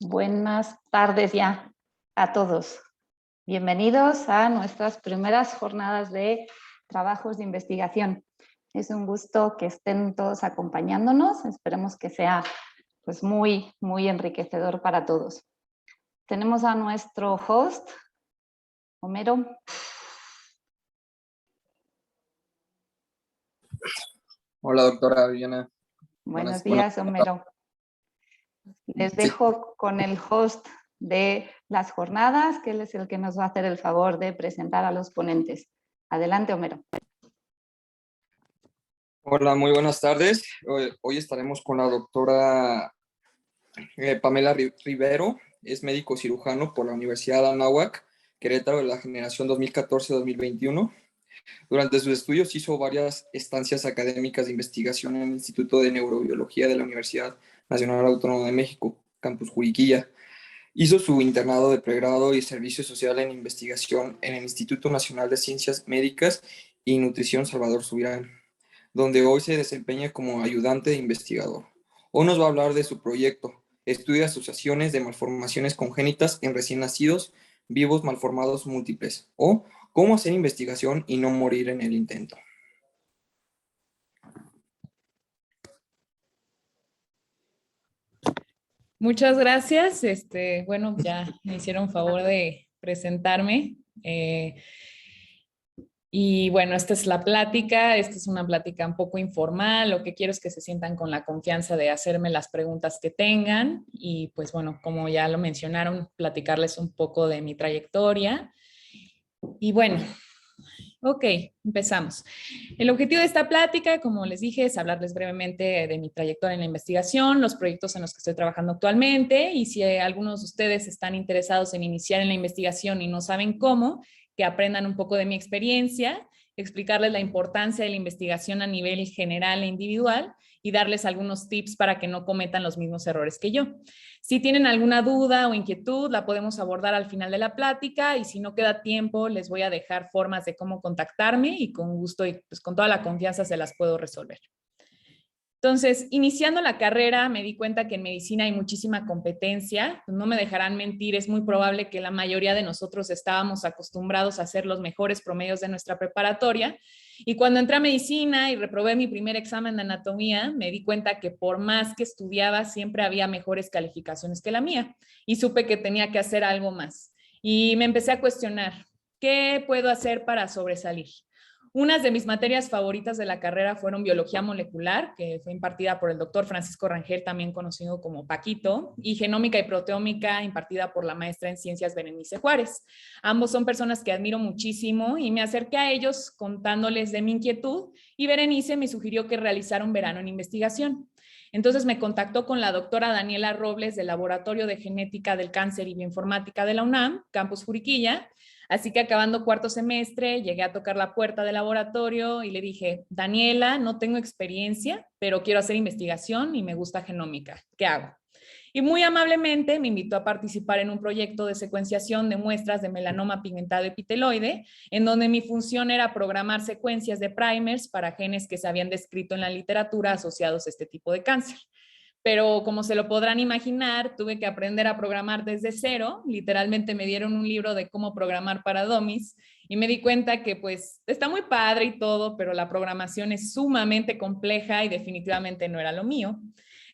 Buenas tardes ya a todos. Bienvenidos a nuestras primeras jornadas de trabajos de investigación. Es un gusto que estén todos acompañándonos. Esperemos que sea pues, muy enriquecedor para todos. Tenemos a nuestro host, Homero. Hola, doctora Viviana. Buenos días, Homero. Les dejo con el host de las jornadas, que él es el que nos va a hacer el favor de presentar a los ponentes. Adelante, Homero. Hola, muy buenas tardes. Hoy estaremos con la doctora Pamela Rivero. Es médico cirujano por la Universidad de Anáhuac, Querétaro, de la generación 2014-2021. Durante sus estudios hizo varias estancias académicas de investigación en el Instituto de Neurobiología de la Universidad Nacional Autónoma de México, Campus Juriquilla. Hizo su internado de pregrado y servicio social en investigación en el Instituto Nacional de Ciencias Médicas y Nutrición Salvador Subirán, donde hoy se desempeña como ayudante de investigador. Hoy nos va a hablar de su proyecto, estudio de asociaciones de malformaciones congénitas en recién nacidos vivos malformados múltiples, o cómo hacer investigación y no morir en el intento. Muchas gracias. Bueno, ya me hicieron favor de presentarme. Y bueno, esta es la plática. Esta es una plática un poco informal. Lo que quiero es que se sientan con la confianza de hacerme las preguntas que tengan. Y pues bueno, como ya lo mencionaron, platicarles un poco de mi trayectoria. Y bueno, ok, empezamos. El objetivo de esta plática, como les dije, es hablarles brevemente de mi trayectoria en la investigación, los proyectos en los que estoy trabajando actualmente, y si algunos de ustedes están interesados en iniciar en la investigación y no saben cómo, que aprendan un poco de mi experiencia, explicarles la importancia de la investigación a nivel general e individual y darles algunos tips para que no cometan los mismos errores que yo. Si tienen alguna duda o inquietud, la podemos abordar al final de la plática, y si no queda tiempo, les voy a dejar formas de cómo contactarme y con gusto y pues con toda la confianza se las puedo resolver. Entonces, iniciando la carrera, me di cuenta que en medicina hay muchísima competencia. No me dejarán mentir, es muy probable que la mayoría de nosotros estábamos acostumbrados a hacer los mejores promedios de nuestra preparatoria. Y cuando entré a medicina y reprobé mi primer examen de anatomía, me di cuenta que por más que estudiaba, siempre había mejores calificaciones que la mía. Y supe que tenía que hacer algo más. Y me empecé a cuestionar, ¿qué puedo hacer para sobresalir? Unas de mis materias favoritas de la carrera fueron biología molecular, que fue impartida por el doctor Francisco Rangel, también conocido como Paquito, y genómica y proteómica, impartida por la maestra en ciencias Berenice Juárez. Ambos son personas que admiro muchísimo y me acerqué a ellos contándoles de mi inquietud, y Berenice me sugirió que realizara un verano en investigación. Entonces me contactó con la doctora Daniela Robles del Laboratorio de Genética del Cáncer y Bioinformática de la UNAM, Campus Juriquilla. Así que acabando cuarto semestre, llegué a tocar la puerta del laboratorio y le dije, Daniela, no tengo experiencia, pero quiero hacer investigación y me gusta genómica. ¿Qué hago? Y muy amablemente me invitó a participar en un proyecto de secuenciación de muestras de melanoma pigmentado epiteloide, en donde mi función era programar secuencias de primers para genes que se habían descrito en la literatura asociados a este tipo de cáncer. Pero como se lo podrán imaginar, tuve que aprender a programar desde cero. Literalmente me dieron un libro de cómo programar para dummies y me di cuenta que pues está muy padre y todo, pero la programación es sumamente compleja y definitivamente no era lo mío.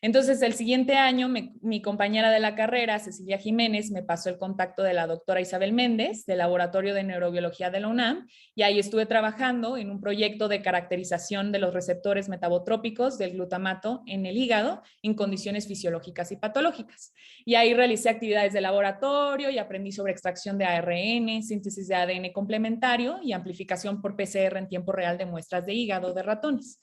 Entonces, el siguiente año, mi compañera de la carrera, Cecilia Jiménez, me pasó el contacto de la doctora Isabel Méndez, del Laboratorio de Neurobiología de la UNAM, y ahí estuve trabajando en un proyecto de caracterización de los receptores metabotrópicos del glutamato en el hígado en condiciones fisiológicas y patológicas. Y ahí realicé actividades de laboratorio y aprendí sobre extracción de ARN, síntesis de ADN complementario y amplificación por PCR en tiempo real de muestras de hígado de ratones.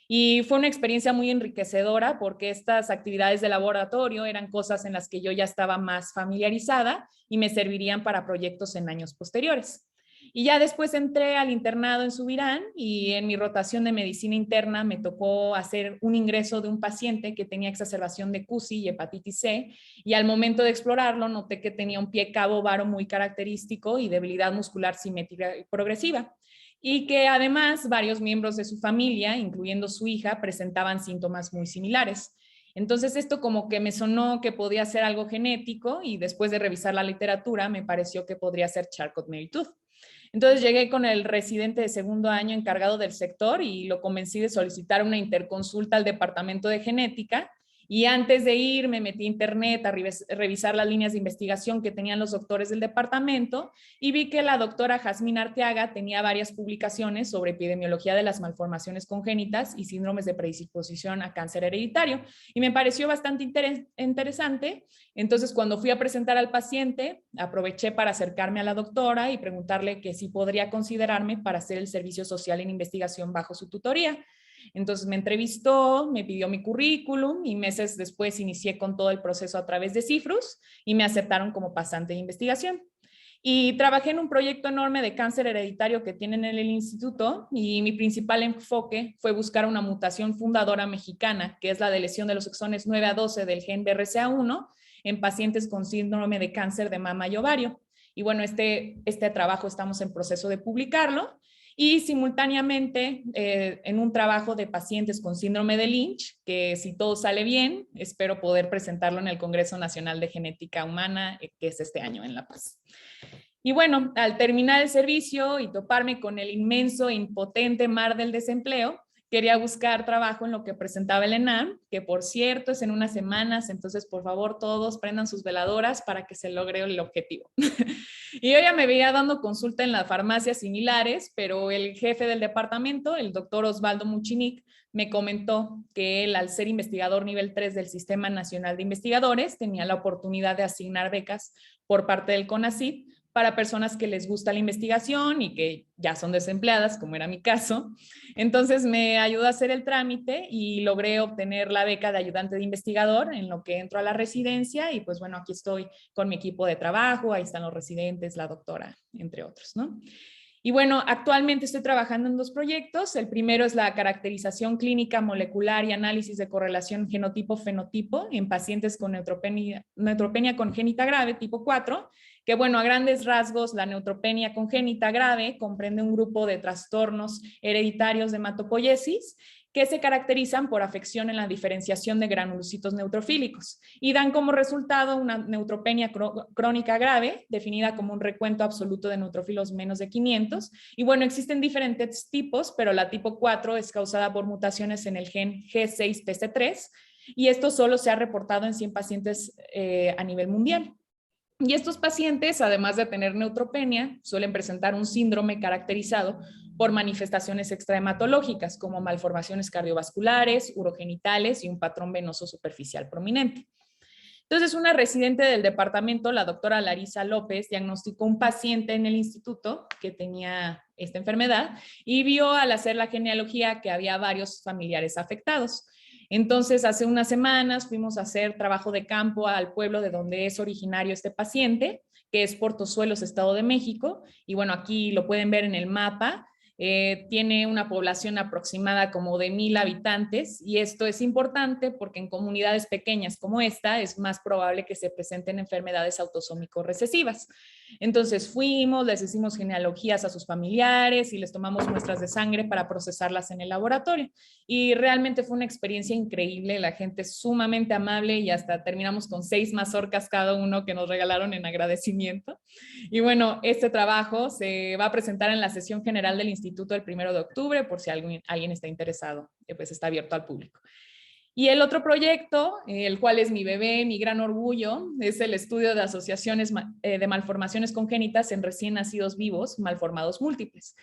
Y fue una experiencia muy enriquecedora porque estas actividades de laboratorio eran cosas en las que yo ya estaba más familiarizada y me servirían para proyectos en años posteriores. Y ya después entré al internado en Subirán y en mi rotación de medicina interna me tocó hacer un ingreso de un paciente que tenía exacerbación de CUSI y hepatitis C, y al momento de explorarlo noté que tenía un pie cabo varo muy característico y debilidad muscular simétrica y progresiva, y que además varios miembros de su familia, incluyendo su hija, presentaban síntomas muy similares. Entonces esto como que me sonó que podía ser algo genético y después de revisar la literatura me pareció que podría ser Charcot-Marie-Tooth. Entonces llegué con el residente de segundo año encargado del sector y lo convencí de solicitar una interconsulta al departamento de genética. Y antes de ir me metí a internet a revisar las líneas de investigación que tenían los doctores del departamento y vi que la doctora Jazmín Arteaga tenía varias publicaciones sobre epidemiología de las malformaciones congénitas y síndromes de predisposición a cáncer hereditario. Y me pareció bastante interesante. Entonces, cuando fui a presentar al paciente, aproveché para acercarme a la doctora y preguntarle que si podría considerarme para hacer el servicio social en investigación bajo su tutoría. Entonces me entrevistó, me pidió mi currículum y meses después inicié con todo el proceso a través de Cifrus y me aceptaron como pasante de investigación. Y trabajé en un proyecto enorme de cáncer hereditario que tienen en el instituto y mi principal enfoque fue buscar una mutación fundadora mexicana, que es la de lesión de los exones 9 a 12 del gen BRCA1 en pacientes con síndrome de cáncer de mama y ovario. Y bueno, este trabajo estamos en proceso de publicarlo. Y simultáneamente en un trabajo de pacientes con síndrome de Lynch, que si todo sale bien, espero poder presentarlo en el Congreso Nacional de Genética Humana, que es este año en La Paz. Y bueno, al terminar el servicio y toparme con el inmenso e impotente mar del desempleo, quería buscar trabajo en lo que presentaba el ENAM, que por cierto es en unas semanas, entonces por favor todos prendan sus veladoras para que se logre el objetivo. Y yo ya me veía dando consulta en las farmacias similares, pero el jefe del departamento, el doctor Osvaldo Muchinic, me comentó que él, al ser investigador nivel 3 del Sistema Nacional de Investigadores, tenía la oportunidad de asignar becas por parte del CONACYT para personas que les gusta la investigación y que ya son desempleadas, como era mi caso. Entonces me ayudó a hacer el trámite y logré obtener la beca de ayudante de investigador en lo que entro a la residencia y pues bueno, aquí estoy con mi equipo de trabajo, ahí están los residentes, la doctora, entre otros, ¿no? Y bueno, actualmente estoy trabajando en 2 proyectos. El primero es la caracterización clínica molecular y análisis de correlación genotipo-fenotipo en pacientes con neutropenia congénita grave tipo 4, que bueno, a grandes rasgos la neutropenia congénita grave comprende un grupo de trastornos hereditarios de hematopoiesis que se caracterizan por afección en la diferenciación de granulocitos neutrofílicos y dan como resultado una neutropenia crónica grave, definida como un recuento absoluto de neutrófilos menos de 500. Y bueno, existen diferentes tipos, pero la tipo 4 es causada por mutaciones en el gen G6TC3 y esto solo se ha reportado en 100 pacientes a nivel mundial. Y estos pacientes, además de tener neutropenia, suelen presentar un síndrome caracterizado por manifestaciones extrahematológicas como malformaciones cardiovasculares, urogenitales y un patrón venoso superficial prominente. Entonces, una residente del departamento, la doctora Larisa López, diagnosticó un paciente en el instituto que tenía esta enfermedad y vio al hacer la genealogía que había varios familiares afectados. Entonces, hace unas semanas fuimos a hacer trabajo de campo al pueblo de donde es originario este paciente, que es Portozuelos, Estado de México. Y bueno, aquí lo pueden ver en el mapa. Tiene una población aproximada como de 1,000 habitantes y esto es importante porque en comunidades pequeñas como esta es más probable que se presenten enfermedades autosómico recesivas. Entonces fuimos, les hicimos genealogías a sus familiares y les tomamos muestras de sangre para procesarlas en el laboratorio y realmente fue una experiencia increíble, la gente es sumamente amable y hasta terminamos con 6 mazorcas cada uno que nos regalaron en agradecimiento. Y bueno, este trabajo se va a presentar en la sesión general del instituto el 1 de octubre, por si alguien está interesado, pues está abierto al público. Y el otro proyecto, el cual es mi bebé, mi gran orgullo, es el estudio de asociaciones de malformaciones congénitas en recién nacidos vivos, malformados múltiples.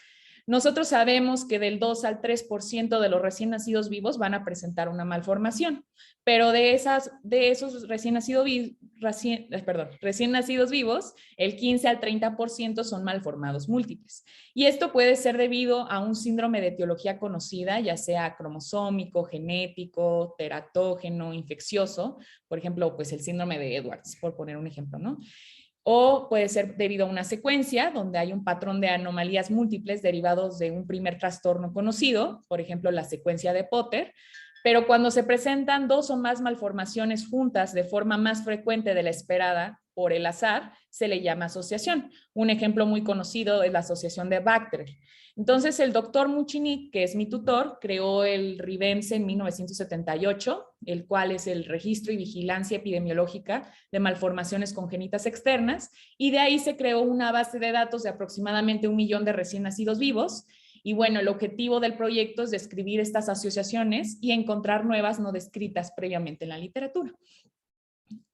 Nosotros sabemos que del 2 al 3% de los recién nacidos vivos van a presentar una malformación, pero de esos recién nacidos vivos, el 15 al 30% son malformados múltiples. Y esto puede ser debido a un síndrome de etiología conocida, ya sea cromosómico, genético, teratógeno, infeccioso, por ejemplo, pues el síndrome de Edwards, por poner un ejemplo, ¿no? O puede ser debido a una secuencia donde hay un patrón de anomalías múltiples derivados de un primer trastorno conocido, por ejemplo, la secuencia de Potter, pero cuando se presentan 2 o más malformaciones juntas de forma más frecuente de la esperada por el azar, se le llama asociación. Un ejemplo muy conocido es la asociación de Bacter. Entonces, el doctor Muchinik, que es mi tutor, creó el RIVEMSE en 1978, el cual es el Registro y Vigilancia Epidemiológica de Malformaciones Congénitas Externas, y de ahí se creó una base de datos de aproximadamente 1 millón de recién nacidos vivos. Y bueno, el objetivo del proyecto es describir estas asociaciones y encontrar nuevas no descritas previamente en la literatura.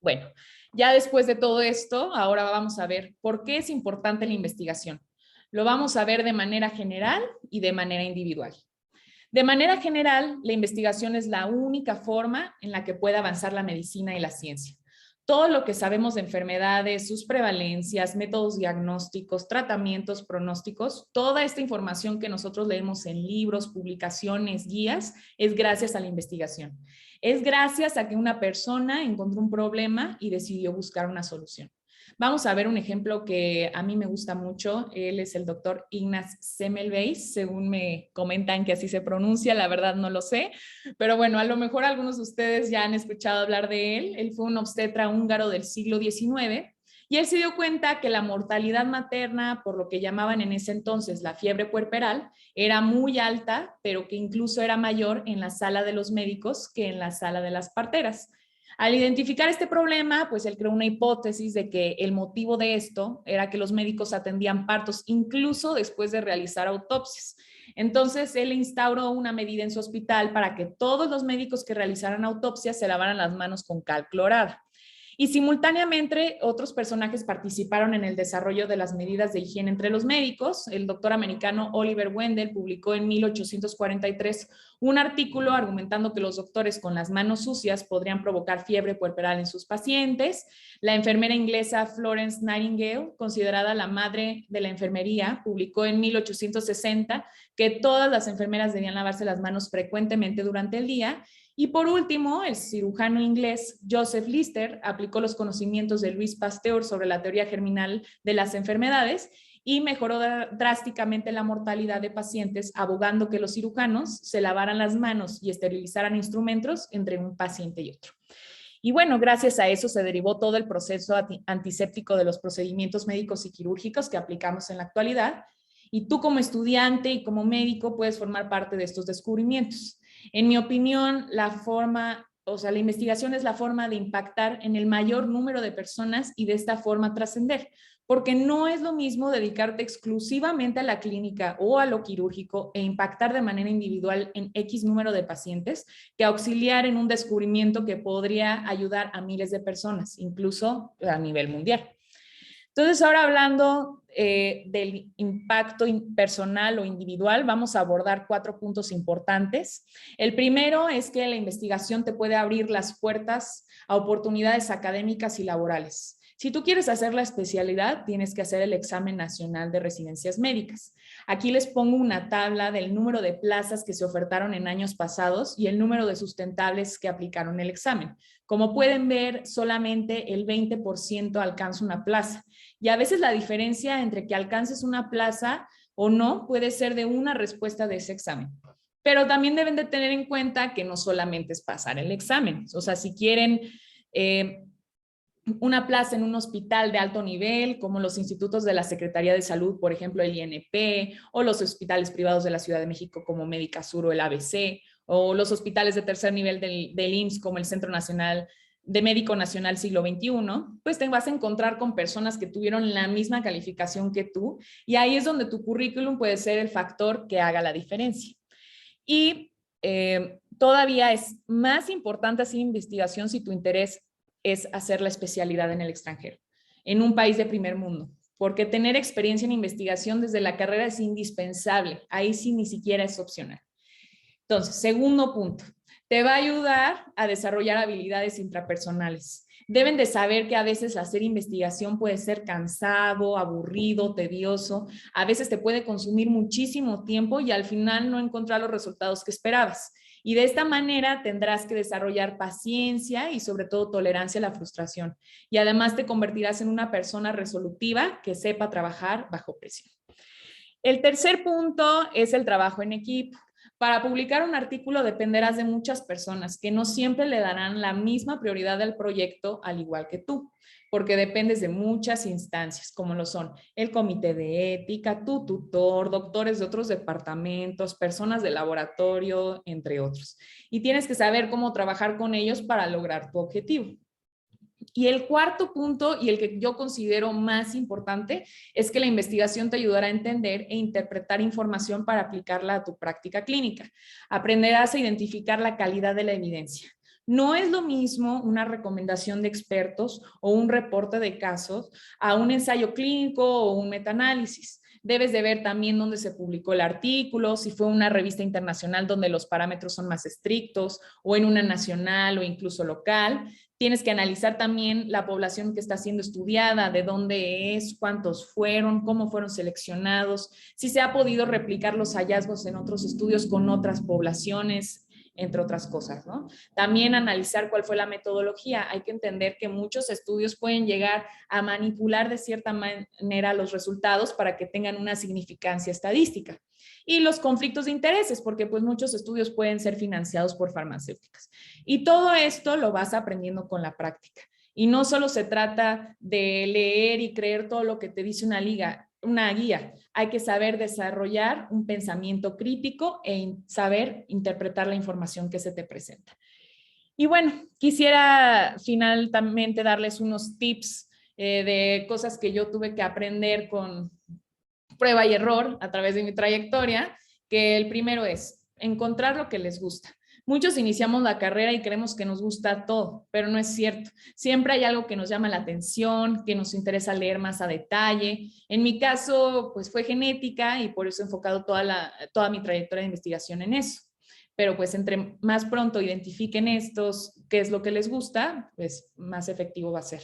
Bueno, ya después de todo esto, ahora vamos a ver por qué es importante la investigación. Lo vamos a ver de manera general y de manera individual. De manera general, la investigación es la única forma en la que puede avanzar la medicina y la ciencia. Todo lo que sabemos de enfermedades, sus prevalencias, métodos diagnósticos, tratamientos, pronósticos, toda esta información que nosotros leemos en libros, publicaciones, guías, es gracias a la investigación. Es gracias a que una persona encontró un problema y decidió buscar una solución. Vamos a ver un ejemplo que a mí me gusta mucho. Él es el doctor Ignaz Semmelweis, según me comentan que así se pronuncia, la verdad no lo sé, pero bueno, a lo mejor algunos de ustedes ya han escuchado hablar de él. Él fue un obstetra húngaro del siglo XIX y él se dio cuenta que la mortalidad materna, por lo que llamaban en ese entonces la fiebre puerperal, era muy alta, pero que incluso era mayor en la sala de los médicos que en la sala de las parteras. Al identificar este problema, pues él creó una hipótesis de que el motivo de esto era que los médicos atendían partos incluso después de realizar autopsias. Entonces, él instauró una medida en su hospital para que todos los médicos que realizaran autopsias se lavaran las manos con cal clorada. Y simultáneamente otros personajes participaron en el desarrollo de las medidas de higiene entre los médicos. El doctor americano Oliver Wendell publicó en 1843 un artículo argumentando que los doctores con las manos sucias podrían provocar fiebre puerperal en sus pacientes. La enfermera inglesa Florence Nightingale, considerada la madre de la enfermería, publicó en 1860 que todas las enfermeras debían lavarse las manos frecuentemente durante el día. Y por último, el cirujano inglés Joseph Lister aplicó los conocimientos de Louis Pasteur sobre la teoría germinal de las enfermedades y mejoró drásticamente la mortalidad de pacientes, abogando que los cirujanos se lavaran las manos y esterilizaran instrumentos entre un paciente y otro. Y bueno, gracias a eso se derivó todo el proceso antiséptico de los procedimientos médicos y quirúrgicos que aplicamos en la actualidad. Y tú como estudiante y como médico puedes formar parte de estos descubrimientos. En mi opinión, la investigación es la forma de impactar en el mayor número de personas y de esta forma trascender, porque no es lo mismo dedicarte exclusivamente a la clínica o a lo quirúrgico e impactar de manera individual en X número de pacientes que auxiliar en un descubrimiento que podría ayudar a miles de personas, incluso a nivel mundial. Entonces, ahora hablando del impacto personal o individual, vamos a abordar 4 puntos importantes. El primero es que la investigación te puede abrir las puertas a oportunidades académicas y laborales. Si tú quieres hacer la especialidad, tienes que hacer el examen nacional de residencias médicas. Aquí les pongo una tabla del número de plazas que se ofertaron en años pasados y el número de sustentables que aplicaron el examen. Como pueden ver, solamente el 20% alcanza una plaza. Y a veces la diferencia entre que alcances una plaza o no puede ser de una respuesta de ese examen. Pero también deben de tener en cuenta que no solamente es pasar el examen. O sea, si quieren una plaza en un hospital de alto nivel, como los institutos de la Secretaría de Salud, por ejemplo, el INP, o los hospitales privados de la Ciudad de México como Médica Sur o el ABC, o los hospitales de tercer nivel del IMSS como el Centro Nacional de Médico Nacional Siglo XXI, pues te vas a encontrar con personas que tuvieron la misma calificación que tú, y ahí es donde tu currículum puede ser el factor que haga la diferencia. Y todavía es más importante hacer investigación si tu interés es hacer la especialidad en el extranjero, en un país de primer mundo, porque tener experiencia en investigación desde la carrera es indispensable, ahí sí ni siquiera es opcional. Entonces, segundo punto, te va a ayudar a desarrollar habilidades intrapersonales. Deben de saber que a veces hacer investigación puede ser cansado, aburrido, tedioso, a veces te puede consumir muchísimo tiempo y al final no encontrar los resultados que esperabas. Y de esta manera tendrás que desarrollar paciencia y sobre todo tolerancia a la frustración. Y además te convertirás en una persona resolutiva que sepa trabajar bajo presión. El tercer punto es el trabajo en equipo. Para publicar un artículo dependerás de muchas personas que no siempre le darán la misma prioridad al proyecto al igual que tú, porque dependes de muchas instancias, como lo son el comité de ética, tu tutor, doctores de otros departamentos, personas de laboratorio, entre otros. Y tienes que saber cómo trabajar con ellos para lograr tu objetivo. Y el cuarto punto, y el que yo considero más importante, es que la investigación te ayudará a entender e interpretar información para aplicarla a tu práctica clínica. Aprenderás a identificar la calidad de la evidencia. No es lo mismo una recomendación de expertos o un reporte de casos a un ensayo clínico o un metaanálisis. Debes de ver también dónde se publicó el artículo, si fue una revista internacional donde los parámetros son más estrictos o en una nacional o incluso local. Tienes que analizar también la población que está siendo estudiada, de dónde es, cuántos fueron, cómo fueron seleccionados, si se ha podido replicar los hallazgos en otros estudios con otras poblaciones, entre otras cosas, ¿no? También analizar cuál fue la metodología. Hay que entender que muchos estudios pueden llegar a manipular de cierta manera los resultados para que tengan una significancia estadística. Y los conflictos de intereses, porque pues muchos estudios pueden ser financiados por farmacéuticas. Y todo esto lo vas aprendiendo con la práctica. Y no solo se trata de leer y creer todo lo que te dice una guía. Hay que saber desarrollar un pensamiento crítico e saber interpretar la información que se te presenta. Y bueno, quisiera finalmente darles unos tips de cosas que yo tuve que aprender con prueba y error a través de mi trayectoria, que el primero es encontrar lo que les gusta. Muchos iniciamos la carrera y creemos que nos gusta todo, pero no es cierto. Siempre hay algo que nos llama la atención, que nos interesa leer más a detalle. En mi caso, pues fue genética y por eso he enfocado toda mi trayectoria de investigación en eso. Pero pues entre más pronto identifiquen qué es lo que les gusta, pues más efectivo va a ser.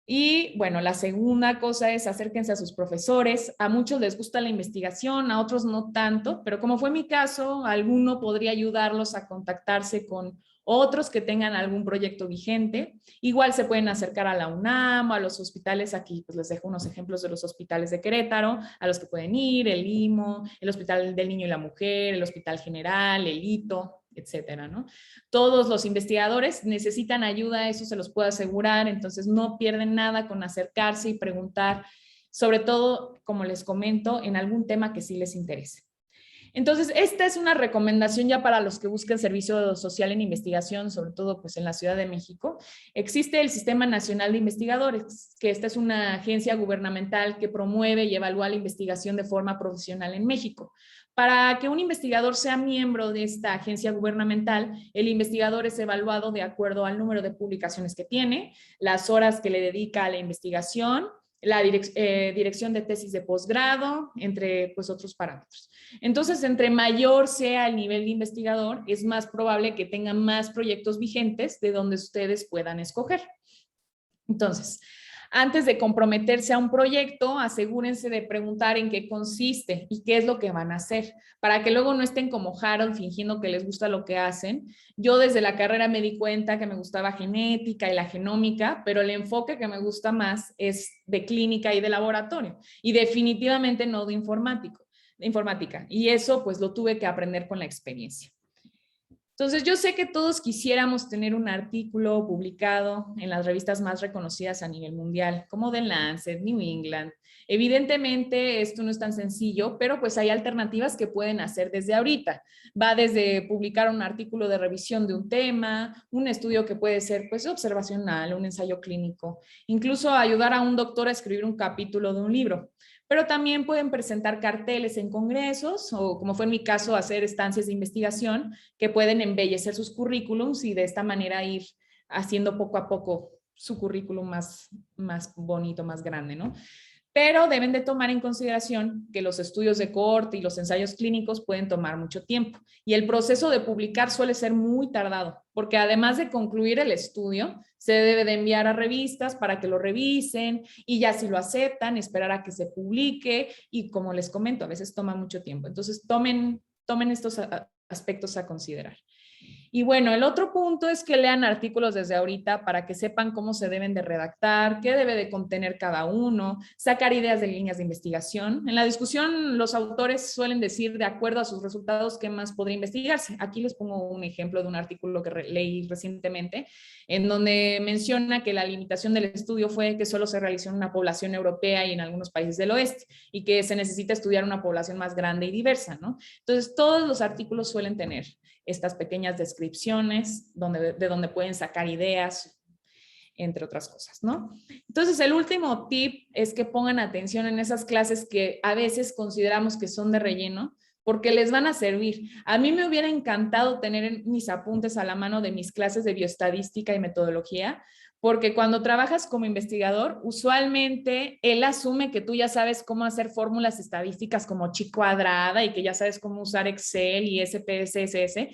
Y bueno, la segunda cosa es acérquense a sus profesores. A muchos les gusta la investigación, a otros no tanto, pero como fue mi caso, alguno podría ayudarlos a contactarse con otros que tengan algún proyecto vigente. Igual se pueden acercar a la UNAM, a los hospitales. Aquí pues les dejo unos ejemplos de los hospitales de Querétaro, a los que pueden ir, el IMO, el Hospital del Niño y la Mujer, el Hospital General, el ITO, etcétera, ¿no? Todos los investigadores necesitan ayuda, eso se los puedo asegurar, entonces no pierden nada con acercarse y preguntar, sobre todo, como les comento, en algún tema que sí les interese. Entonces, esta es una recomendación ya para los que busquen servicio social en investigación, sobre todo pues en la Ciudad de México. Existe el Sistema Nacional de Investigadores, que esta es una agencia gubernamental que promueve y evalúa la investigación de forma profesional en México. Para que un investigador sea miembro de esta agencia gubernamental, el investigador es evaluado de acuerdo al número de publicaciones que tiene, las horas que le dedica a la investigación, la dirección de tesis de posgrado, entre pues otros parámetros. Entonces, entre mayor sea el nivel de investigador, es más probable que tenga más proyectos vigentes de donde ustedes puedan escoger. Entonces, antes de comprometerse a un proyecto, asegúrense de preguntar en qué consiste y qué es lo que van a hacer, para que luego no estén como Harold fingiendo que les gusta lo que hacen. Yo desde la carrera me di cuenta que me gustaba genética y la genómica, pero el enfoque que me gusta más es de clínica y de laboratorio, y definitivamente no de informática. Y eso pues lo tuve que aprender con la experiencia. Entonces, yo sé que todos quisiéramos tener un artículo publicado en las revistas más reconocidas a nivel mundial, como The Lancet, New England. Evidentemente, esto no es tan sencillo, pero pues hay alternativas que pueden hacer desde ahorita. Va desde publicar un artículo de revisión de un tema, un estudio que puede ser pues observacional, un ensayo clínico, incluso ayudar a un doctor a escribir un capítulo de un libro. Pero también pueden presentar carteles en congresos o, como fue en mi caso, hacer estancias de investigación que pueden embellecer sus currículums y de esta manera ir haciendo poco a poco su currículum más bonito, más grande, ¿no? Pero deben de tomar en consideración que los estudios de cohorte y los ensayos clínicos pueden tomar mucho tiempo y el proceso de publicar suele ser muy tardado, porque además de concluir el estudio, se debe de enviar a revistas para que lo revisen y ya si lo aceptan, esperar a que se publique y como les comento, a veces toma mucho tiempo. Entonces tomen estos aspectos a considerar. Y bueno, el otro punto es que lean artículos desde ahorita para que sepan cómo se deben de redactar, qué debe de contener cada uno, sacar ideas de líneas de investigación. En la discusión, los autores suelen decir, de acuerdo a sus resultados, qué más podría investigarse. Aquí les pongo un ejemplo de un artículo que leí recientemente, en donde menciona que la limitación del estudio fue que solo se realizó en una población europea y en algunos países del oeste, y que se necesita estudiar una población más grande y diversa, ¿no? Entonces, todos los artículos suelen tener estas pequeñas descripciones de donde pueden sacar ideas, entre otras cosas, ¿no? Entonces, el último tip es que pongan atención en esas clases que a veces consideramos que son de relleno, porque les van a servir. A mí me hubiera encantado tener mis apuntes a la mano de mis clases de bioestadística y metodología, porque cuando trabajas como investigador, usualmente él asume que tú ya sabes cómo hacer fórmulas estadísticas como chi cuadrada y que ya sabes cómo usar Excel y SPSS,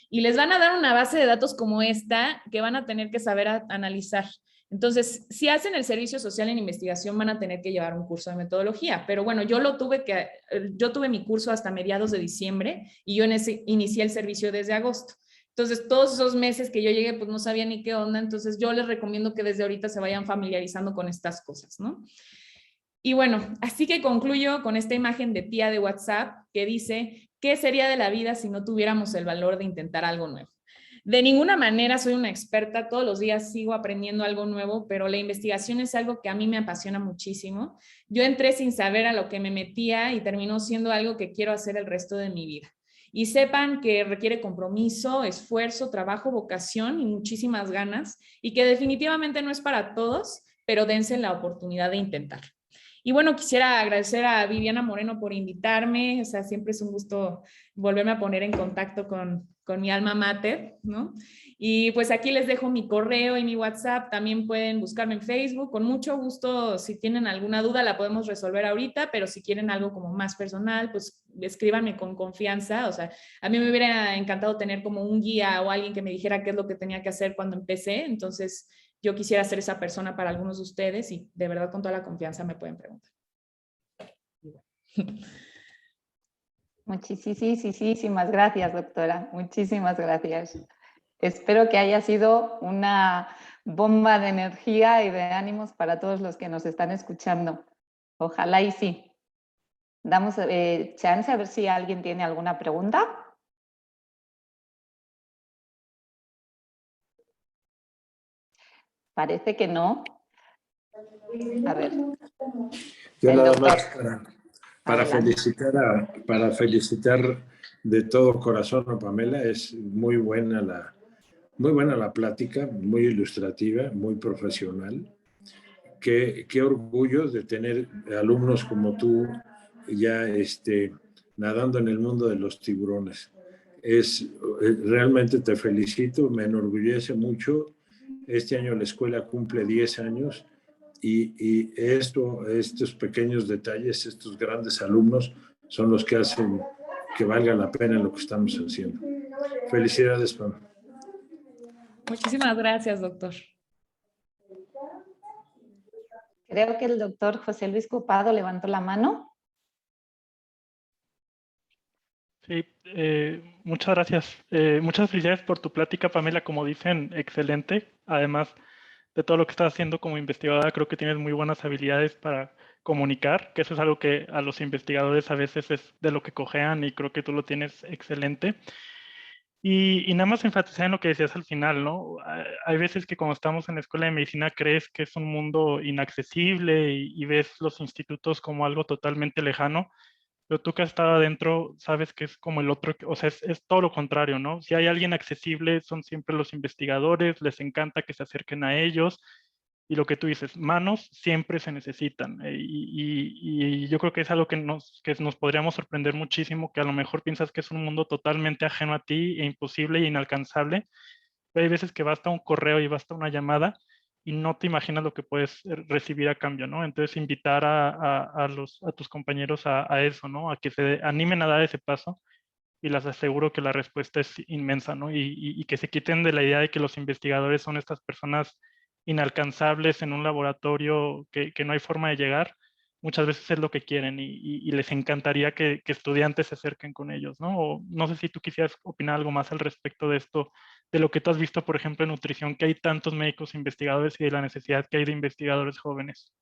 y les van a dar una base de datos como esta que van a tener que saber analizar. Entonces, si hacen el servicio social en investigación, van a tener que llevar un curso de metodología. Pero bueno, yo tuve mi curso hasta mediados de diciembre y yo inicié el servicio desde agosto. Entonces, todos esos meses que yo llegué, pues no sabía ni qué onda. Entonces, yo les recomiendo que desde ahorita se vayan familiarizando con estas cosas, ¿no? Y bueno, así que concluyo con esta imagen de tía de WhatsApp que dice, ¿qué sería de la vida si no tuviéramos el valor de intentar algo nuevo? De ninguna manera soy una experta, todos los días sigo aprendiendo algo nuevo, pero la investigación es algo que a mí me apasiona muchísimo. Yo entré sin saber a lo que me metía y terminó siendo algo que quiero hacer el resto de mi vida. Y sepan que requiere compromiso, esfuerzo, trabajo, vocación y muchísimas ganas, y que definitivamente no es para todos, pero dense la oportunidad de intentar. Y bueno, quisiera agradecer a Viviana Moreno por invitarme, o sea, siempre es un gusto volverme a poner en contacto con mi alma mater, ¿no? Y pues aquí les dejo mi correo y mi WhatsApp, también pueden buscarme en Facebook, con mucho gusto, si tienen alguna duda la podemos resolver ahorita, pero si quieren algo como más personal, pues escríbanme con confianza, o sea, a mí me hubiera encantado tener como un guía o alguien que me dijera qué es lo que tenía que hacer cuando empecé, entonces yo quisiera ser esa persona para algunos de ustedes y de verdad con toda la confianza me pueden preguntar. Muchísimas gracias, doctora. Muchísimas gracias. Espero que haya sido una bomba de energía y de ánimos para todos los que nos están escuchando. Ojalá y sí. Damos chance a ver si alguien tiene alguna pregunta. Parece que no. A ver. Yo el nada doctor. más para felicitar de todo corazón a Pamela. Es muy buena la plática, muy ilustrativa, muy profesional. Qué orgullo de tener alumnos como tú ya nadando en el mundo de los tiburones. Realmente te felicito, me enorgullece mucho. Este año la escuela cumple 10 años y estos pequeños detalles, estos grandes alumnos son los que hacen que valga la pena lo que estamos haciendo. Felicidades, Pam. Muchísimas gracias, doctor. Creo que el doctor José Luis Copado levantó la mano. Sí, muchas gracias. Muchas felicidades por tu plática, Pamela. Como dicen, excelente. Además de todo lo que estás haciendo como investigadora, creo que tienes muy buenas habilidades para comunicar, que eso es algo que a los investigadores a veces es de lo que cojean y creo que tú lo tienes excelente. Y nada más enfatizar en lo que decías al final, ¿no? Hay veces que cuando estamos en la escuela de medicina crees que es un mundo inaccesible y ves los institutos como algo totalmente lejano. Pero tú que has estado adentro, sabes que es como el otro, o sea, es todo lo contrario, ¿no? Si hay alguien accesible, son siempre los investigadores, les encanta que se acerquen a ellos, y lo que tú dices, manos siempre se necesitan, y yo creo que es algo que nos podríamos sorprender muchísimo, que a lo mejor piensas que es un mundo totalmente ajeno a ti, e imposible e inalcanzable, pero hay veces que basta un correo y basta una llamada, y no te imaginas lo que puedes recibir a cambio, ¿no? Entonces, invitar a tus compañeros a eso, ¿no? A que se animen a dar ese paso, y les aseguro que la respuesta es inmensa, ¿no? Y que se quiten de la idea de que los investigadores son estas personas inalcanzables en un laboratorio que no hay forma de llegar. muchas veces es lo que quieren y les encantaría que estudiantes se acerquen con ellos, ¿no? O no sé si tú quisieras opinar algo más al respecto de esto, de lo que tú has visto, por ejemplo, en nutrición, que hay tantos médicos investigadores y de la necesidad que hay de investigadores jóvenes.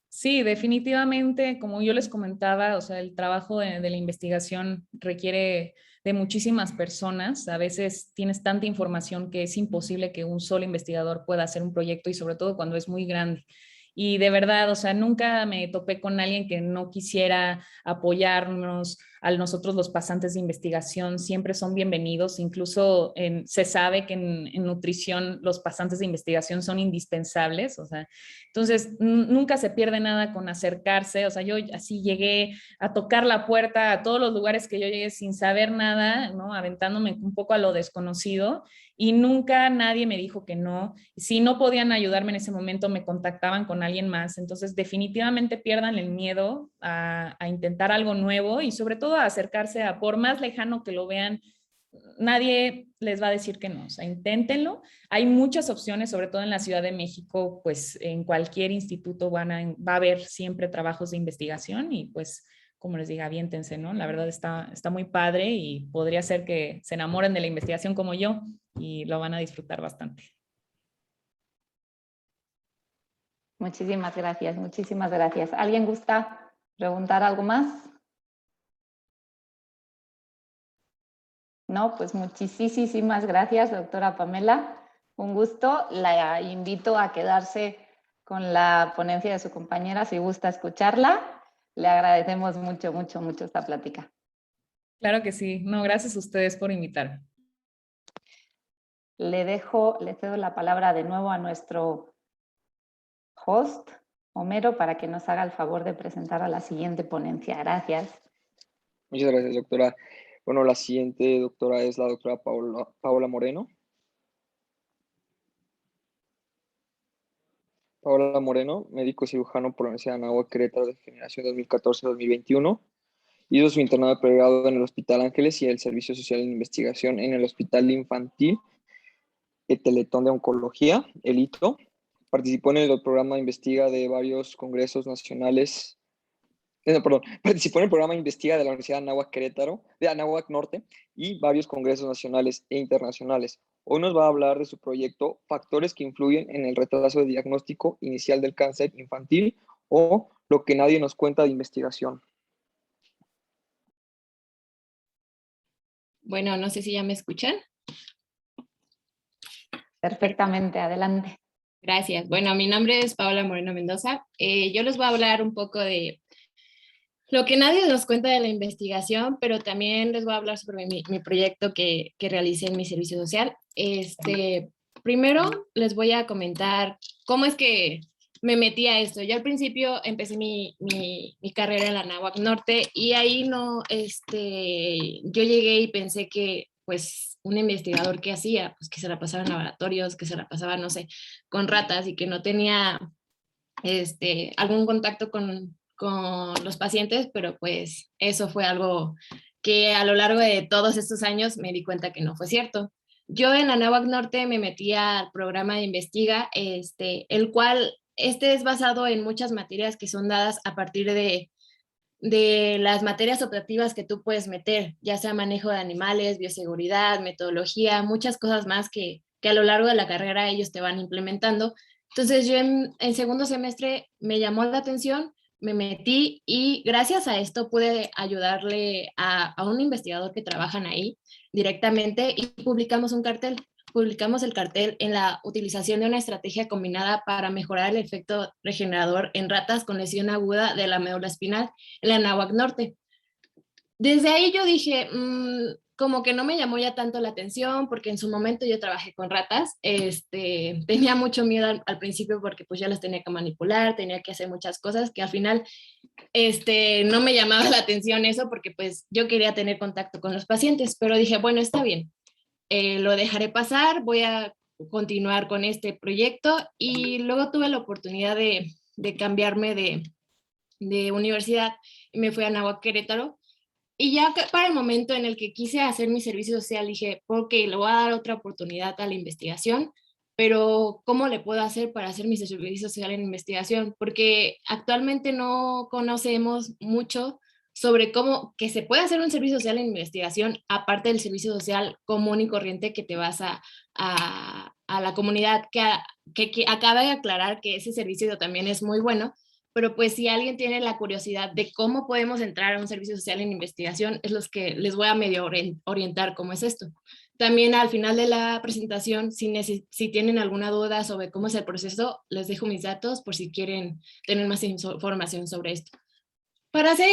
Sí, definitivamente, como yo les comentaba, o sea, el trabajo de la investigación requiere de muchísimas personas. A veces tienes tanta información que es imposible que un solo investigador pueda hacer un proyecto y sobre todo cuando es muy grande. Y de verdad, o sea, nunca me topé con alguien que no quisiera apoyarnos. A nosotros los pasantes de investigación siempre son bienvenidos. Incluso se sabe que en nutrición los pasantes de investigación son indispensables. O sea, entonces nunca se pierde nada con acercarse. O sea, yo así llegué a tocar la puerta a todos los lugares que yo llegué sin saber nada, ¿no? Aventándome un poco a lo desconocido y nunca nadie me dijo que no. Si no podían ayudarme en ese momento, me contactaban con alguien más. Entonces, definitivamente pierdan el miedo a intentar algo nuevo y sobre todo a acercarse a, por más lejano que lo vean, nadie les va a decir que no. O sea, inténtenlo. Hay muchas opciones, sobre todo en la Ciudad de México, pues en cualquier instituto va a haber siempre trabajos de investigación y pues como les diga, aviéntense, ¿no? La verdad está muy padre y podría ser que se enamoren de la investigación como yo y lo van a disfrutar bastante. Muchísimas gracias, muchísimas gracias. ¿Alguien gusta preguntar algo más? No, pues muchísimas gracias, doctora Pamela. Un gusto. La invito a quedarse con la ponencia de su compañera si gusta escucharla. Le agradecemos mucho esta plática. Claro que sí. No, gracias a ustedes por invitarme. Le cedo la palabra de nuevo a nuestro host, Homero, para que nos haga el favor de presentar a la siguiente ponencia. Gracias. Muchas gracias, doctora. Bueno, la siguiente doctora es la doctora Paola Moreno. Paola Moreno, médico cirujano por la Universidad de Anáhuac, Querétaro, de generación 2014-2021. Hizo su internado de pregrado en el Hospital Ángeles y el Servicio Social de Investigación en el Hospital Infantil Teletón de Oncología, el ITO. Participó en el programa de investiga de varios congresos nacionales. Participó en el programa Investiga de la Universidad de Anáhuac, Querétaro, de Anáhuac Norte, y varios congresos nacionales e internacionales. Hoy nos va a hablar de su proyecto Factores que influyen en el retraso de diagnóstico inicial del cáncer infantil o lo que nadie nos cuenta de investigación. Bueno, no sé si ya me escuchan. Perfectamente, adelante. Gracias. Bueno, mi nombre es Paola Moreno Mendoza. Yo les voy a hablar un poco de lo que nadie nos cuenta de la investigación, pero también les voy a hablar sobre mi proyecto que realicé en mi servicio social. Primero les voy a comentar cómo es que me metí a esto. Yo al principio empecé mi carrera en la Anáhuac Norte y ahí no, yo llegué y pensé que pues un investigador que hacía, pues que se la pasaba en laboratorios, que se la pasaba, no sé, con ratas y que no tenía algún contacto con los pacientes, pero pues eso fue algo que a lo largo de todos estos años me di cuenta que no fue cierto. Yo en la Anáhuac Norte me metí al programa de Investiga, el cual es basado en muchas materias que son dadas a partir de las materias optativas que tú puedes meter, ya sea manejo de animales, bioseguridad, metodología, muchas cosas más que a lo largo de la carrera ellos te van implementando. Entonces yo en segundo semestre me llamó la atención, me metí y gracias a esto pude ayudarle a un investigador que trabajan ahí directamente y publicamos un cartel. Publicamos el cartel en la utilización de una estrategia combinada para mejorar el efecto regenerador en ratas con lesión aguda de la médula espinal en la Anáhuac Norte. Desde ahí yo dije, como que no me llamó ya tanto la atención, porque en su momento yo trabajé con ratas, tenía mucho miedo al principio porque pues ya las tenía que manipular, tenía que hacer muchas cosas que al final no me llamaba la atención eso porque pues yo quería tener contacto con los pacientes, pero dije, bueno, está bien. Lo dejaré pasar, voy a continuar con este proyecto y luego tuve la oportunidad de cambiarme de universidad y me fui a Anáhuac, Querétaro. Y ya para el momento en el que quise hacer mi servicio social, dije, ok, le voy a dar otra oportunidad a la investigación. pero ¿cómo le puedo hacer para hacer mi servicio social en investigación? Porque actualmente no conocemos mucho sobre cómo que se puede hacer un servicio social en investigación, aparte del servicio social común y corriente que te vas a la comunidad, que acaba de aclarar que ese servicio también es muy bueno, pero pues si alguien tiene la curiosidad de cómo podemos entrar a un servicio social en investigación, es los que les voy a medio orientar cómo es esto. También al final de la presentación, si tienen alguna duda sobre cómo es el proceso, les dejo mis datos por si quieren tener más información sobre esto. Para hacer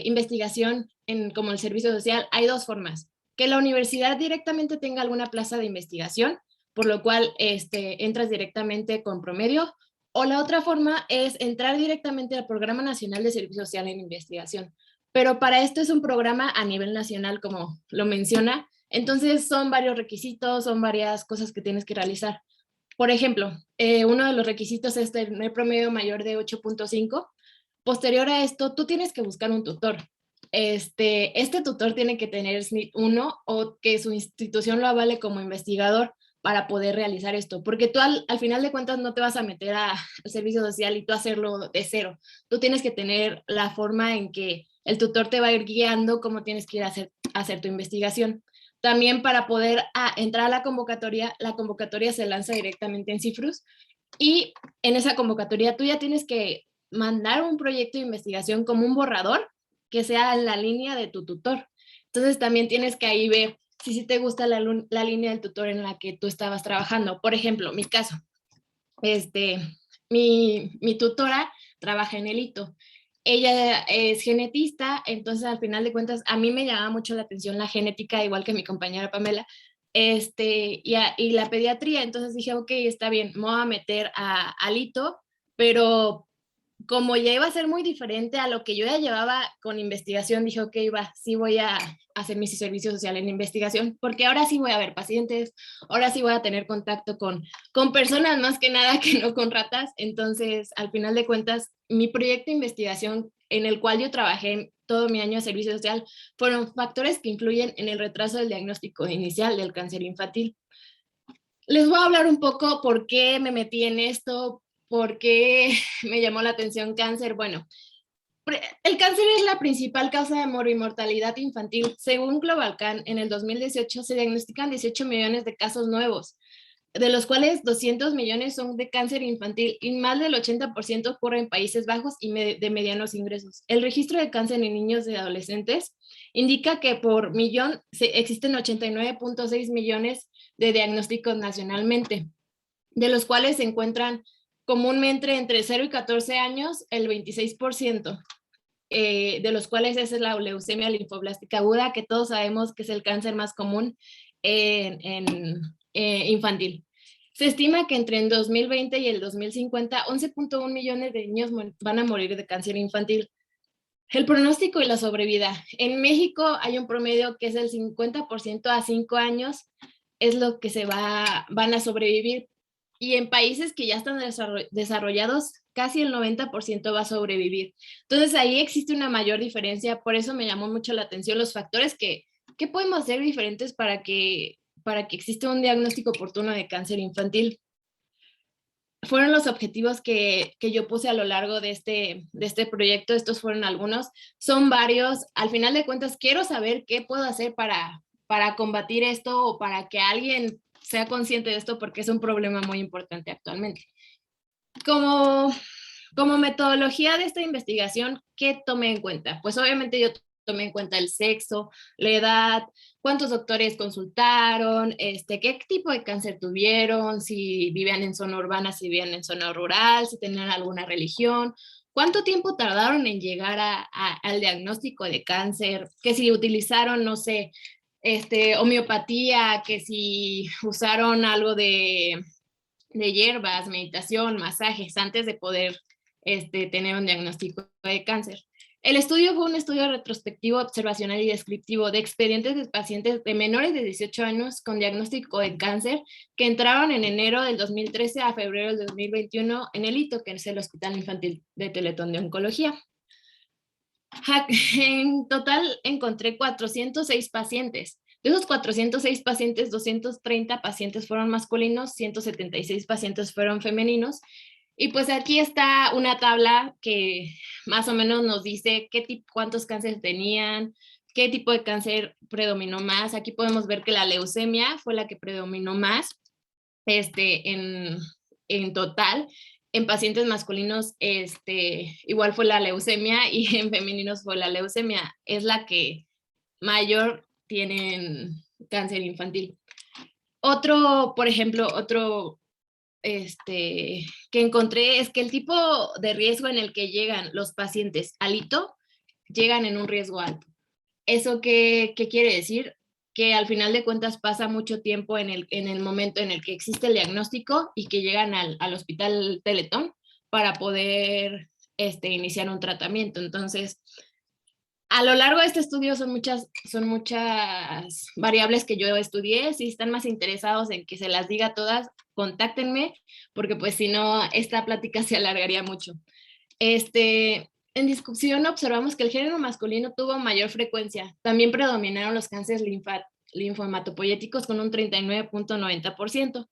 investigación como el servicio social, hay dos formas. Que la universidad directamente tenga alguna plaza de investigación, por lo cual entras directamente con promedio, o la otra forma es entrar directamente al Programa Nacional de Servicio Social en Investigación. Pero para esto es un programa a nivel nacional, como lo menciona, entonces son varios requisitos, son varias cosas que tienes que realizar. Por ejemplo, uno de los requisitos es tener promedio mayor de 8.5. Posterior a esto, tú tienes que buscar un tutor. Este tutor tiene que tener SNIT 1 o que su institución lo avale como investigador para poder realizar esto, porque tú al final de cuentas no te vas a meter al servicio social y tú hacerlo de cero. Tú tienes que tener la forma en que el tutor te va a ir guiando cómo tienes que ir a hacer tu investigación. También para poder entrar a la convocatoria se lanza directamente en Cifrus y en esa convocatoria tú ya tienes que mandar un proyecto de investigación como un borrador que sea en la línea de tu tutor. Entonces también tienes que ahí ver si te gusta la línea del tutor en la que tú estabas trabajando. Por ejemplo, mi caso, mi tutora trabaja en el ITO. Ella es genetista, entonces al final de cuentas a mí me llamaba mucho la atención la genética, igual que mi compañera Pamela, y la pediatría. Entonces dije, ok, está bien, me voy a meter al ITO, pero como ya iba a ser muy diferente a lo que yo ya llevaba con investigación, dije, ok, sí voy a hacer mi servicio social en investigación, porque ahora sí voy a ver pacientes, ahora sí voy a tener contacto con personas más que nada que no con ratas. Entonces, al final de cuentas, mi proyecto de investigación en el cual yo trabajé todo mi año de servicio social fueron factores que influyen en el retraso del diagnóstico inicial del cáncer infantil. Les voy a hablar un poco por qué me metí en esto, por qué me llamó la atención cáncer. Bueno, el cáncer es la principal causa de mortalidad infantil. Según GlobalCan, en el 2018 se diagnostican 18 millones de casos nuevos, de los cuales 200 millones son de cáncer infantil y más del 80% ocurre en Países Bajos y de medianos ingresos. El registro de cáncer en niños y adolescentes indica que por millón existen 89.6 millones de diagnósticos nacionalmente, de los cuales se encuentran comúnmente entre 0 y 14 años el 26%, de los cuales esa es la leucemia linfoblástica aguda, que todos sabemos que es el cáncer más común en infantil. Se estima que entre el 2020 y el 2050, 11.1 millones de niños van a morir de cáncer infantil. El pronóstico y la sobrevida. En México hay un promedio que es el 50% a 5 años, es lo que van a sobrevivir. Y en países que ya están desarrollados, casi el 90% va a sobrevivir. Entonces ahí existe una mayor diferencia, por eso me llamó mucho la atención los factores que podemos hacer diferentes para que exista un diagnóstico oportuno de cáncer infantil. Fueron los objetivos que yo puse a lo largo de este proyecto. Estos fueron algunos, son varios. Al final de cuentas, quiero saber qué puedo hacer para combatir esto o para que alguien sea consciente de esto, porque es un problema muy importante actualmente. Como metodología de esta investigación, ¿qué tomé en cuenta? Pues obviamente yo tomé en cuenta el sexo, la edad, cuántos doctores consultaron, qué tipo de cáncer tuvieron, si vivían en zona urbana, si vivían en zona rural, si tenían alguna religión, cuánto tiempo tardaron en llegar al diagnóstico de cáncer, que si utilizaron, no sé, homeopatía, que si usaron algo de hierbas, meditación, masajes, antes de poder tener un diagnóstico de cáncer. El estudio fue un estudio retrospectivo, observacional y descriptivo de expedientes de pacientes de menores de 18 años con diagnóstico de cáncer que entraron en enero del 2013 a febrero del 2021 en el ITO, que es el Hospital Infantil de Teletón de Oncología. En total encontré 406 pacientes, De esos 406 pacientes, 230 pacientes fueron masculinos, 176 pacientes fueron femeninos. Y pues aquí está una tabla que más o menos nos dice cuántos cánceres tenían, qué tipo de cáncer predominó más. Aquí podemos ver que la leucemia fue la que predominó más en total. En pacientes masculinos igual fue la leucemia y en femeninos fue la leucemia. Es la que mayor tienen cáncer infantil. Por ejemplo, que encontré es que el tipo de riesgo en el que llegan los pacientes al hito llegan en un riesgo alto. ¿Eso qué quiere decir? Que al final de cuentas pasa mucho tiempo en el momento en el que existe el diagnóstico y que llegan al hospital Teletón para poder iniciar un tratamiento. Entonces, a lo largo de este estudio son muchas variables que yo estudié. Si están más interesados en que se las diga todas, contáctenme, porque pues si no, esta plática se alargaría mucho. En discusión observamos que el género masculino tuvo mayor frecuencia. También predominaron los cánceres linfomatopoyéticos con un 39.90%.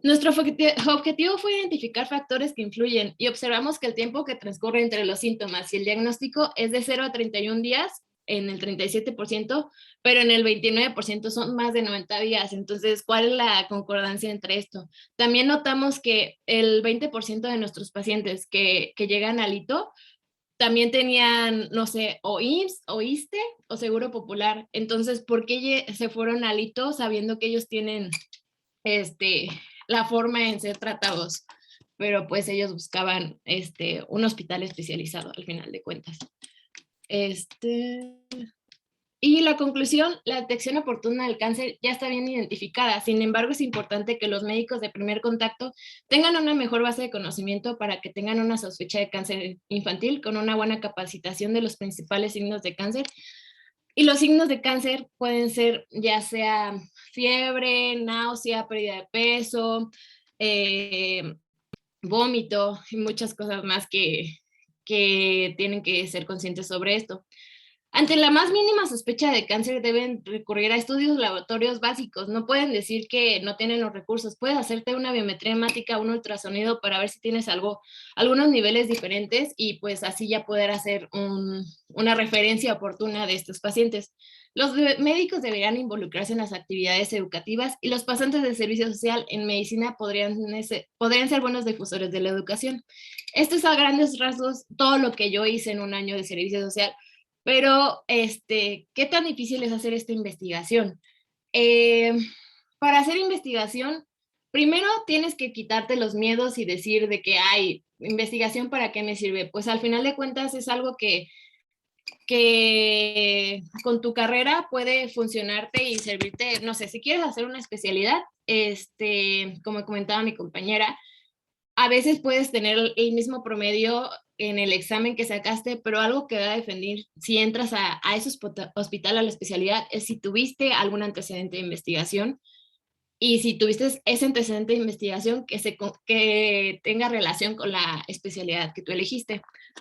Nuestro objetivo fue identificar factores que influyen y observamos que el tiempo que transcurre entre los síntomas y el diagnóstico es de 0 a 31 días en el 37%, pero en el 29% son más de 90 días. Entonces, ¿cuál es la concordancia entre esto? También notamos que el 20% de nuestros pacientes que llegan al hito también tenían, no sé, o IMSS, o ISSSTE, o Seguro Popular. Entonces, ¿por qué se fueron al hito sabiendo que ellos tienen la forma en ser tratados? Pero pues ellos buscaban un hospital especializado al final de cuentas. Y la conclusión, la detección oportuna del cáncer ya está bien identificada. Sin embargo, es importante que los médicos de primer contacto tengan una mejor base de conocimiento para que tengan una sospecha de cáncer infantil con una buena capacitación de los principales signos de cáncer. Y los signos de cáncer pueden ser ya sea fiebre, náusea, pérdida de peso, vómito y muchas cosas más que tienen que ser conscientes sobre esto. Ante la más mínima sospecha de cáncer deben recurrir a estudios laboratorios básicos. No pueden decir que no tienen los recursos. Puedes hacerte una biometría hemática, un ultrasonido para ver si tienes algunos niveles diferentes y pues así ya poder hacer una referencia oportuna de estos pacientes. Los médicos deberían involucrarse en las actividades educativas y los pasantes de servicio social en medicina podrían ser buenos difusores de la educación. Esto es a grandes rasgos todo lo que yo hice en un año de servicio social. Pero, ¿qué tan difícil es hacer esta investigación? Para hacer investigación, primero tienes que quitarte los miedos y decir de que hay investigación, ¿para qué me sirve? Pues al final de cuentas es algo que con tu carrera puede funcionarte y servirte, no sé, si quieres hacer una especialidad, como comentaba mi compañera, a veces puedes tener el mismo promedio en el examen que sacaste, pero algo que va a defender si entras a ese hospital, a la especialidad, es si tuviste algún antecedente de investigación y si tuviste ese antecedente de investigación que tenga relación con la especialidad que tú elegiste.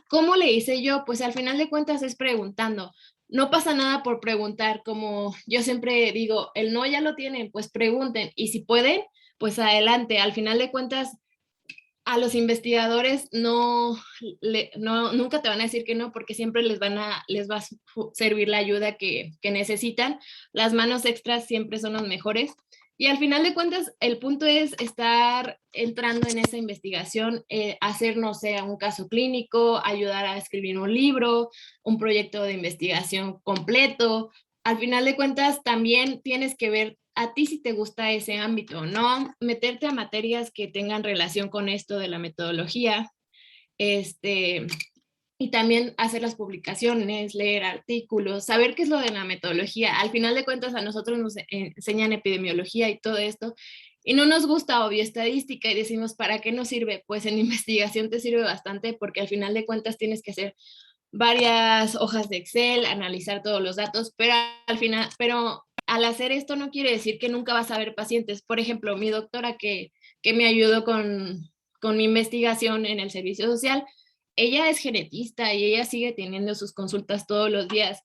¿Cómo le hice yo? Pues al final de cuentas es preguntando. No pasa nada por preguntar, como yo siempre digo, el no ya lo tienen, pues pregunten, y si pueden, pues adelante. Al final de cuentas, a los investigadores nunca te van a decir que no, porque siempre les va a servir la ayuda que necesitan. Las manos extras siempre son las mejores. Y al final de cuentas, el punto es estar entrando en esa investigación, hacer, no sé, un caso clínico, ayudar a escribir un libro, un proyecto de investigación completo. Al final de cuentas, también tienes que ver a ti si te gusta ese ámbito, ¿no? Meterte a materias que tengan relación con esto de la metodología, y también hacer las publicaciones, leer artículos, saber qué es lo de la metodología. Al final de cuentas, a nosotros nos enseñan epidemiología y todo esto, y no nos gusta o bioestadística y decimos, ¿para qué nos sirve? Pues en investigación te sirve bastante porque al final de cuentas tienes que hacer varias hojas de Excel, analizar todos los datos, pero al hacer esto no quiere decir que nunca vas a ver pacientes. Por ejemplo, mi doctora que me ayudó con mi investigación en el servicio social, ella es genetista y ella sigue teniendo sus consultas todos los días.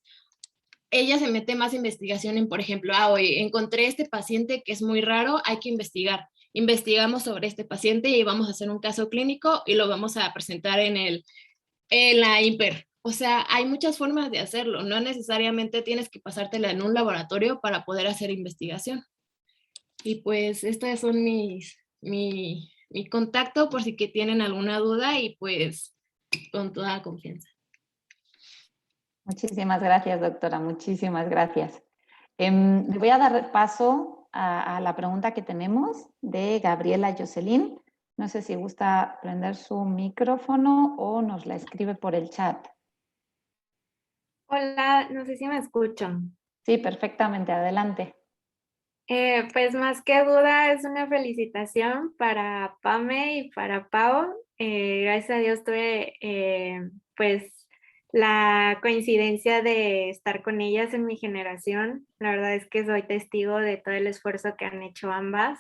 ella se mete más investigación en, por ejemplo, oye, encontré este paciente que es muy raro, hay que investigar. Investigamos sobre este paciente y vamos a hacer un caso clínico y lo vamos a presentar en la IMPER. O sea, hay muchas formas de hacerlo. No necesariamente tienes que pasártela en un laboratorio para poder hacer investigación. Y pues estas son mi contacto por si que tienen alguna duda y pues con toda confianza. Muchísimas gracias, doctora. Muchísimas gracias. Le voy a dar paso a la pregunta que tenemos de Gabriela Jocelyn. No sé si gusta prender su micrófono o nos la escribe por el chat. Hola, no sé si me escuchan. Sí, perfectamente. Adelante. Pues más que duda es una felicitación para Pame y para Pau. Gracias a Dios tuve pues la coincidencia de estar con ellas en mi generación. La verdad es que soy testigo de todo el esfuerzo que han hecho ambas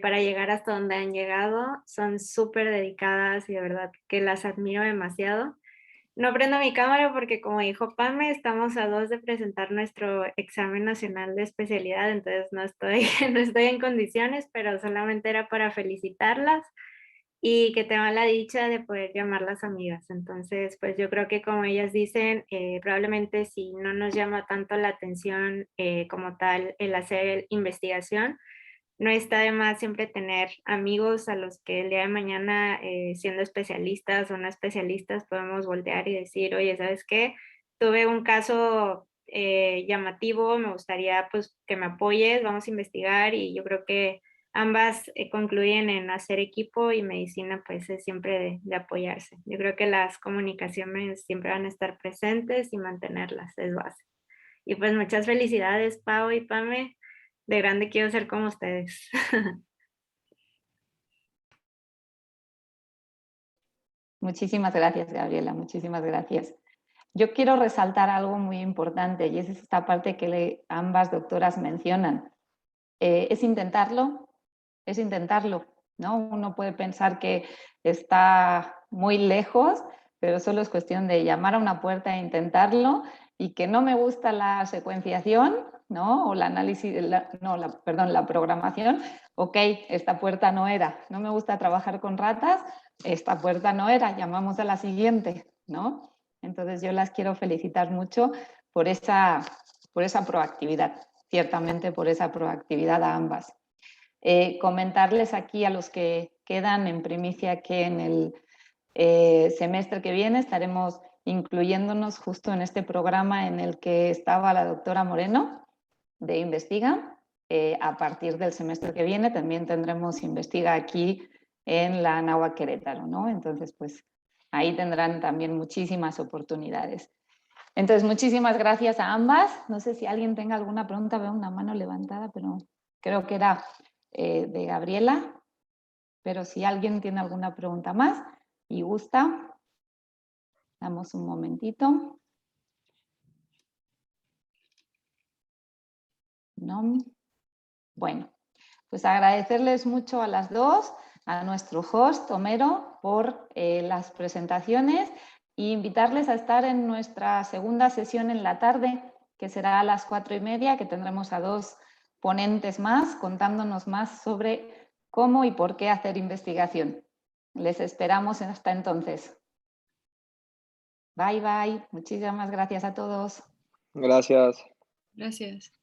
para llegar hasta donde han llegado. Son súper dedicadas y de verdad que las admiro demasiado. No prendo mi cámara porque, como dijo Pame, estamos a 2 de presentar nuestro examen nacional de especialidad, entonces no estoy, no estoy en condiciones, pero solamente era para felicitarlas y que tengan la dicha de poder llamarlas amigas. Entonces, pues yo creo que como ellas dicen, probablemente si no nos llama tanto la atención como tal el hacer investigación, no está de más siempre tener amigos a los que el día de mañana, siendo especialistas o no especialistas, podemos voltear y decir, oye, ¿sabes qué? Tuve un caso llamativo, me gustaría pues que me apoyes, vamos a investigar, y yo creo que ambas concluyen en hacer equipo, y medicina pues es siempre de apoyarse. Yo creo que las comunicaciones siempre van a estar presentes y mantenerlas es base. Y pues muchas felicidades, Pau y Pame. De grande quiero ser como ustedes. Muchísimas gracias, Gabriela. Muchísimas gracias. Yo quiero resaltar algo muy importante, y es esta parte que ambas doctoras mencionan. Es intentarlo, ¿no? Uno puede pensar que está muy lejos, pero solo es cuestión de llamar a una puerta e intentarlo, y que no me gusta la secuenciación, ¿no? O el análisis, la programación. Ok, esta puerta no era. No me gusta trabajar con ratas, esta puerta no era, llamamos a la siguiente, ¿no? Entonces yo las quiero felicitar mucho por esa proactividad, ciertamente por esa proactividad a ambas. Comentarles aquí a los que quedan en primicia que en el semestre que viene estaremos incluyéndonos justo en este programa en el que estaba la doctora Moreno de Investiga. A partir del semestre que viene también tendremos Investiga aquí en la Anáhuac Querétaro, ¿no? Entonces, pues ahí tendrán también muchísimas oportunidades. Entonces, muchísimas gracias a ambas. No sé si alguien tenga alguna pregunta, veo una mano levantada, pero creo que era de Gabriela. Pero si alguien tiene alguna pregunta más y gusta, damos un momentito. ¿No? Bueno, pues agradecerles mucho a las dos, a nuestro host, Homero, por las presentaciones, e invitarles a estar en nuestra segunda sesión en la tarde, que será a las 4:30, que tendremos a 2 ponentes más contándonos más sobre cómo y por qué hacer investigación. Les esperamos hasta entonces. Bye, bye. Muchísimas gracias a todos. Gracias. Gracias.